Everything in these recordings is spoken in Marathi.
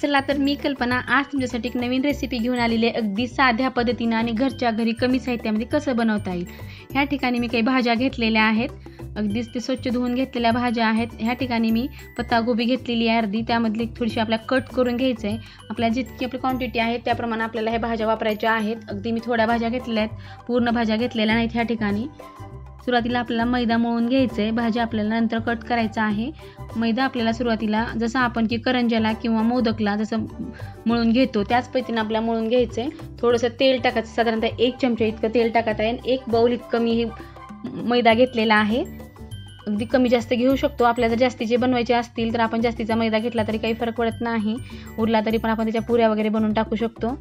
चला तर मी कल्पना आज तुमच्यासाठी एक नवीन रेसिपी घेऊन आलेली आहे, अगदी साध्या पद्धतीने आणि घरच्या घरी कमी साहित्यामध्ये कसं बनवता येईल। ह्या ठिकाणी मी काही भाज्या घेतलेल्या आहेत, अगदीच ते स्वच्छ धुवून घेतलेल्या भाज्या आहेत। ह्या ठिकाणी मी पत्तागोबी घेतलेली आहे अर्धी, त्यामधली थोडीशी आपल्याला कट करून घ्यायचं आहे। आपल्याला जितकी आपली क्वांटिटी आहे त्याप्रमाणे आपल्याला ह्या भाज्या वापरायच्या आहेत। अगदी मी थोड्या भाज्या घेतलेल्या आहेत, पूर्ण भाज्या घेतलेल्या नाहीत। ह्या ठिकाणी सुरुवातीला आपल्याला मैदा मळून घ्यायचा आहे, भाज्या आपल्याला नंतर कट करायचा आहे। मैदा आपल्याला सुरुवातीला जसं आपण की करंज्याला किंवा मोदकला जसं मळून घेतो त्याच पद्धतीने आपल्याला मळून घ्यायचं आहे। थोडंसं तेल टाकायचं, साधारणतः 1 चमचा इतकं तेल टाकत आहे। 1 बाउल इतकं मी मैदा घेतलेला आहे, अगदी कमी जास्त घेऊ शकतो। आपल्याला जर जास्तीचे बनवायचे असतील तर आपण जास्तीचा मैदा घेतला तरी काही फरक पडत नाही, उरला तरी पण आपण त्याच्या पुऱ्या वगैरे बनवून टाकू शकतो।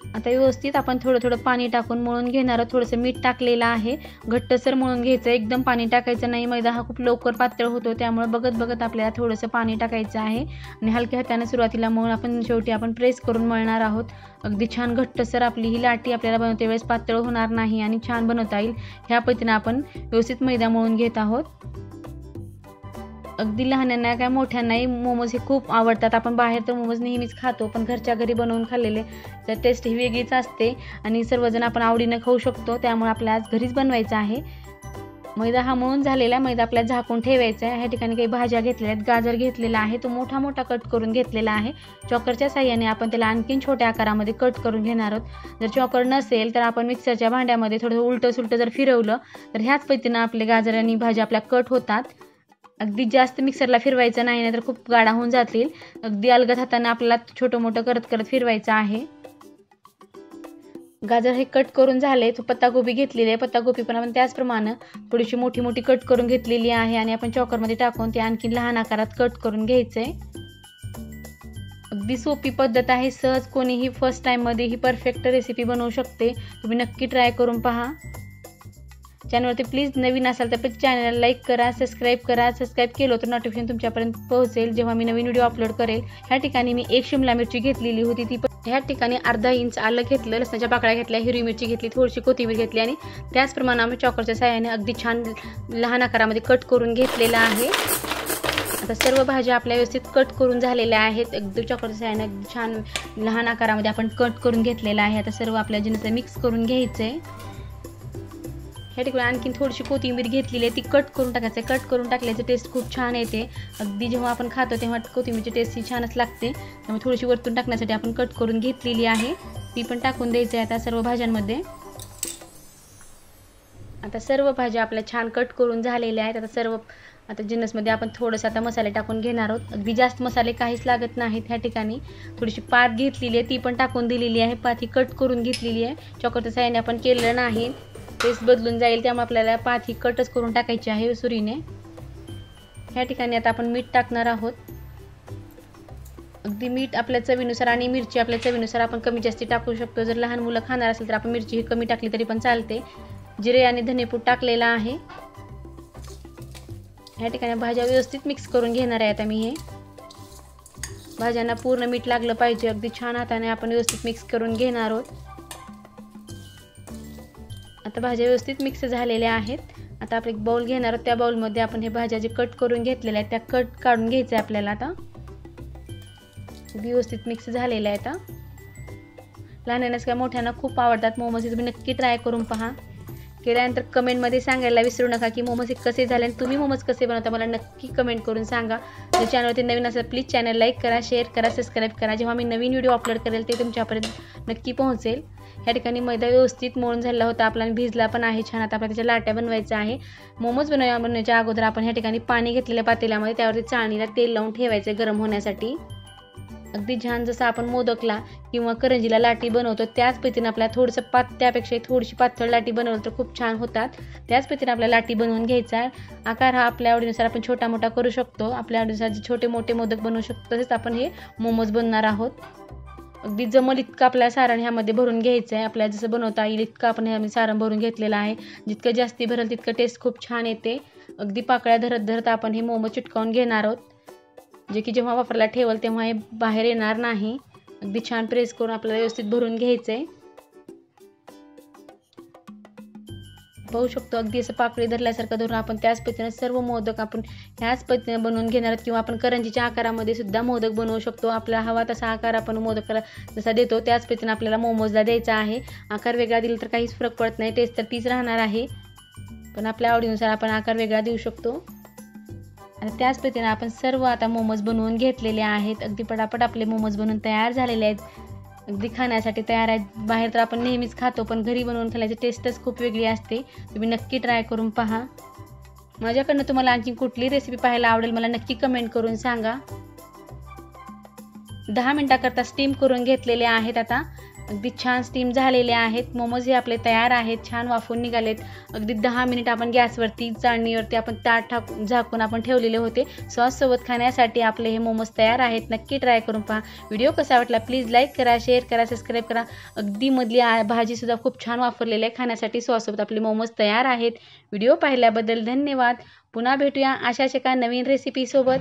आता व्यवस्थित आपण थोडं थोडं पाणी टाकून मळून घेणार आहोत। थोडंसं मीठ टाकलेलं आहे, घट्टसर मळून घ्यायचं, एकदम पाणी टाकायचं नाही। मैदा हा खूप लवकर पातळ होतो, त्यामुळे बघत बघत आपल्याला थोडंसं पाणी टाकायचं आहे आणि हलक्या हाताने सुरुवातीला मळून आपण शेवटी आपण प्रेस करून मळणार आहोत। अगदी छान घट्टसर आपली ही लाटी आपल्याला बनवते वेळेस पातळ होणार नाही आणि छान बनवता येईल। ह्या पद्धतीने आपण व्यवस्थित मैदा मळून घेत आहोत। अगदी लहानांना काय मोठ्यांनाही मोमोज हे खूप आवडतात। आपण बाहेर तर मोमोज नेहमीच खातो, पण घरच्या घरी बनवून खाल्लेले तर टेस्ट ही वेगळीच असते आणि सर्वजण आपण आवडीने खाऊ शकतो, त्यामुळे आपल्याला आज घरीच बनवायचं आहे। मैदा हा मळून झालेला मैदा आपल्याला झाकून ठेवायचा आहे। ह्या ठिकाणी काही भाज्या घेतलेल्या आहेत, गाजर घेतलेला आहे, तो मोठा मोठा कट करून घेतलेला आहे। चॉकरच्या साहाय्याने आपण त्याला आणखीन छोट्या आकारामध्ये कट करून घेणार आहोत। जर चॉकर नसेल तर आपण मिक्सरच्या भांड्यामध्ये थोडं उलटं सुलटं जर फिरवलं तर ह्याच पद्धतीने आपले गाजर आणि भाज्या आपल्या कट होतात। अगदी जास्त मिक्सरला फिरवायचं नाही, नाहीतर खूप गाढा होऊन जातील। अगदी अलगद हाताने आपल्याला छोटं मोठं करत करत फिरवायचं आहे। गाजर हे कट करून झाले, तो पत्तागोबी घेतलेली आहे, पत्तागोबी पण आपण त्याचप्रमाणे थोडीशी मोठी मोठी कट करून घेतलेली आहे आणि आपण चॉकरमध्ये टाकून ते आणखी लहान आकारात कट करून घ्यायचं आहे। अगदी सोपी पद्धत आहे, सहज कोणीही फर्स्ट टाईममध्ये ही परफेक्ट रेसिपी बनवू शकते। तुम्ही नक्की ट्राय करून पहा। चॅनलवरती प्लीज नवीन असाल तर प्लीज चॅनलला लाईक करा, सबस्क्राईब करा। सबस्क्राईब केलं तर नोटिफिकेशन तुमच्यापर्यंत पोहोचेल जेव्हा मी नवीन व्हिडिओ अपलोड करेल। ह्या ठिकाणी मी 1 शिमला मिरची घेतलेली होती, ती ह्या ठिकाणी अर्धा इंच आलं घेतलं, लसणाच्या पाकळ्या घेतल्या, हिरवी मिरची घेतली, थोडीशी कोथिंबीर घेतली आणि त्याचप्रमाणे आम्ही चॉकरच्या साहाय्याने अगदी छान लहान आकारामध्ये कट करून घेतलेला आहे। आता सर्व भाज्या आपल्या व्यवस्थित कट करून झालेल्या आहेत, अगदी चॉकरच्या साहाय्याने अगदी छान लहान आकारामध्ये आपण कट करून घेतलेला आहे। आता सर्व आपल्या जिन्नस मिक्स करून घ्यायचं आहे। ह्या ठिकाणी आणखीन थोडीशी कोथिंबीर घेतलेली आहे, ती कट करून टाकायचं आहे। कट करून टाकल्याचं टेस्ट खूप छान येते, अगदी जेव्हा आपण खातो तेव्हा कोथिंबीरची टेस्ट ही छानच लागते, त्यामुळे थोडीशी वरतून टाकण्यासाठी आपण कट करून घेतलेली आहे, ती पण टाकून द्यायचं आहे आता सर्व भाज्यांमध्ये। आता सर्व भाज्या आपल्या छान कट करून झालेल्या आहेत। आता जिन्नसमध्ये आपण थोडंसं आता मसाले टाकून घेणार आहोत। अगदी जास्त मसाले काहीच लागत नाहीत। ह्या ठिकाणी थोडीशी पात घेतलेली आहे, ती पण टाकून दिलेली आहे, पात ही कट करून घेतलेली आहे। चॉकरच्या साहाय्याने आपण केलेलं नाही, टेस्ट बदलून जाईल, त्यामुळे आपल्याला पात ही कटच करून टाकायची आहे सुरीने। ह्या ठिकाणी आता आपण मीठ टाकणार आहोत, अगदी मीठ आपल्या चवीनुसार आणि मिरची आपल्या चवीनुसार आपण कमी जास्ती टाकू शकतो। जर लहान मुलं खाणार असेल तर आपण मिरची ही कमी टाकली तरी पण चालते। जिरे आणि धनेपूड टाकलेला आहे। ह्या ठिकाणी भाज्या व्यवस्थित मिक्स करून घेणार आहे। आता मी हे भाज्यांना पूर्ण मीठ लागलं पाहिजे, अगदी छान हाताने आपण व्यवस्थित मिक्स करून घेणार आहोत। आता भाज्या व्यवस्थित मिक्स झालेल्या आहेत। आता आपण एक बाउल घेणार आहोत, त्या बाउलमध्ये आपण हे भाज्या जे कट करून घेतलेल्या आहेत त्या कट काढून घ्यायचं आहे आपल्याला। आता व्यवस्थित मिक्स झालेल्या आहेत। लहानांना काय मोठ्यांना खूप आवडतात मोमोज, तुम्ही नक्की ट्राय करून पहा। केल्यानंतर कमेंटमध्ये सांगायला विसरू नका की मोमोज कसे झाले आणि तुम्ही मोमोज कसे बनवता, मला नक्की कमेंट करून सांगा। जर चॅनलवरती नवीन असेल प्लीज चॅनल लाईक करा, शेअर करा, सबस्क्राईब करा, जेव्हा मी नवीन व्हिडिओ अपलोड करेल ते तुमच्यापर्यंत नक्की पोहोचेल। ह्या ठिकाणी मैदा व्यवस्थित मळून झाला होता आपला आणि भिजला पण आहे छान। आता आपल्याला त्याच्या लाट्या बनवायच्या आहे। मोमोज बनवण्याच्या अगोदर आपण ह्या ठिकाणी पाणी घेतलेल्या पातेल्यामध्ये त्यावरती चाळणीला तेल लावून ठेवायचं गरम होण्यासाठी। अगदी छान जसं आपण मोदकला किंवा करंजीला लाटी बनवतो त्याच पद्धतीने आपल्याला थोडंसं त्यापेक्षा थोडीशी पातळ लाटी बनवलं तर खूप छान होतात। त्याच पद्धतीने आपल्याला लाटी बनवून घ्यायचा आहे। आकार हा आपल्या आवडीनुसार आपण छोटा मोठा करू शकतो, आपल्या आवडीनुसार जे छोटे मोठे मोदक बनवू शकतो तसेच आपण हे मोमोज बनवणार आहोत। अगदी जमल इतकं आपल्याला सारण ह्यामध्ये भरून घ्यायचं आहे, आपल्याला जसं बनवता येईल इतकं आपण ह्यामध्ये सारण भरून घेतलेलं आहे। जितकं जास्ती भरेल तितकं टेस्ट खूप छान येते। अगदी पाकळ्या धरत धरत आपण हे मोमोज चिटकावून घेणार आहोत, जे की जेव्हा वापरायला ठेवल तेव्हा हे बाहेर येणार नाही। अगदी छान प्रेस करून आपल्याला व्यवस्थित भरून घ्यायचं आहे। पाहू शकतो अगदी असं पाकळी धरल्यासारखं धरून आपण त्याच पद्धतीने सर्व मोदक आपण ह्याच पद्धतीने बनवून घेणार आहोत किंवा आपण करंजीच्या आकारामध्ये सुद्धा मोदक बनवू शकतो. आपला हवा तसा आकार आपण मोदकाला जसा देतो त्याच पद्धतीने आपल्याला मोमोजला द्यायचा आहे. आकार वेगळा दिला तर काहीच फरक पडत नाही, टेस्ट तर तीच राहणार आहे, पण आपल्या आवडीनुसार आपण आकार वेगळा देऊ शकतो. आणि त्याच पद्धतीने आपण सर्व आता मोमोज बनवून घेतलेले आहेत. अगदी पटापट आपले मोमोज बनवून तयार झालेले आहेत, अगदी खाण्यासाठी तयार आहेत. बाहेर तर आपण नेहमीच खातो, पण घरी बनवून खाण्याची टेस्टच खूप वेगळी असते. तुम्ही नक्की ट्राय करून पहा. माझ्याकडनं तुम्हाला आणखी कुठली रेसिपी पाहायला आवडेल मला नक्की कमेंट करून सांगा. 10 मिनिटाकरता स्टीम करून घेतलेले आहेत. आता अगदी छान स्टीम झालेले आहेत. मोमोज हे आपले तयार आहेत, छान वाफून निघालेत. अगदी 10 मिनिट आपण गॅसवरती चाळणीवरती आपण ताट झाकून आपण ठेवलेले होते. सॉस सोबत खाण्यासाठी आपले हे मोमोज तयार आहेत. नक्की ट्राय करून पहा. व्हिडिओ कसा वाटला प्लीज लाईक करा, शेअर करा, सबस्क्राईब करा. अगदी मधली भाजीसुद्धा खूप छान वापरलेली आहे. खाण्यासाठी सॉससोबत आपले मोमोज तयार आहेत. व्हिडिओ पाहिल्याबद्दल धन्यवाद. पुन्हा भेटूया अशाच एका नवीन रेसिपीसोबत.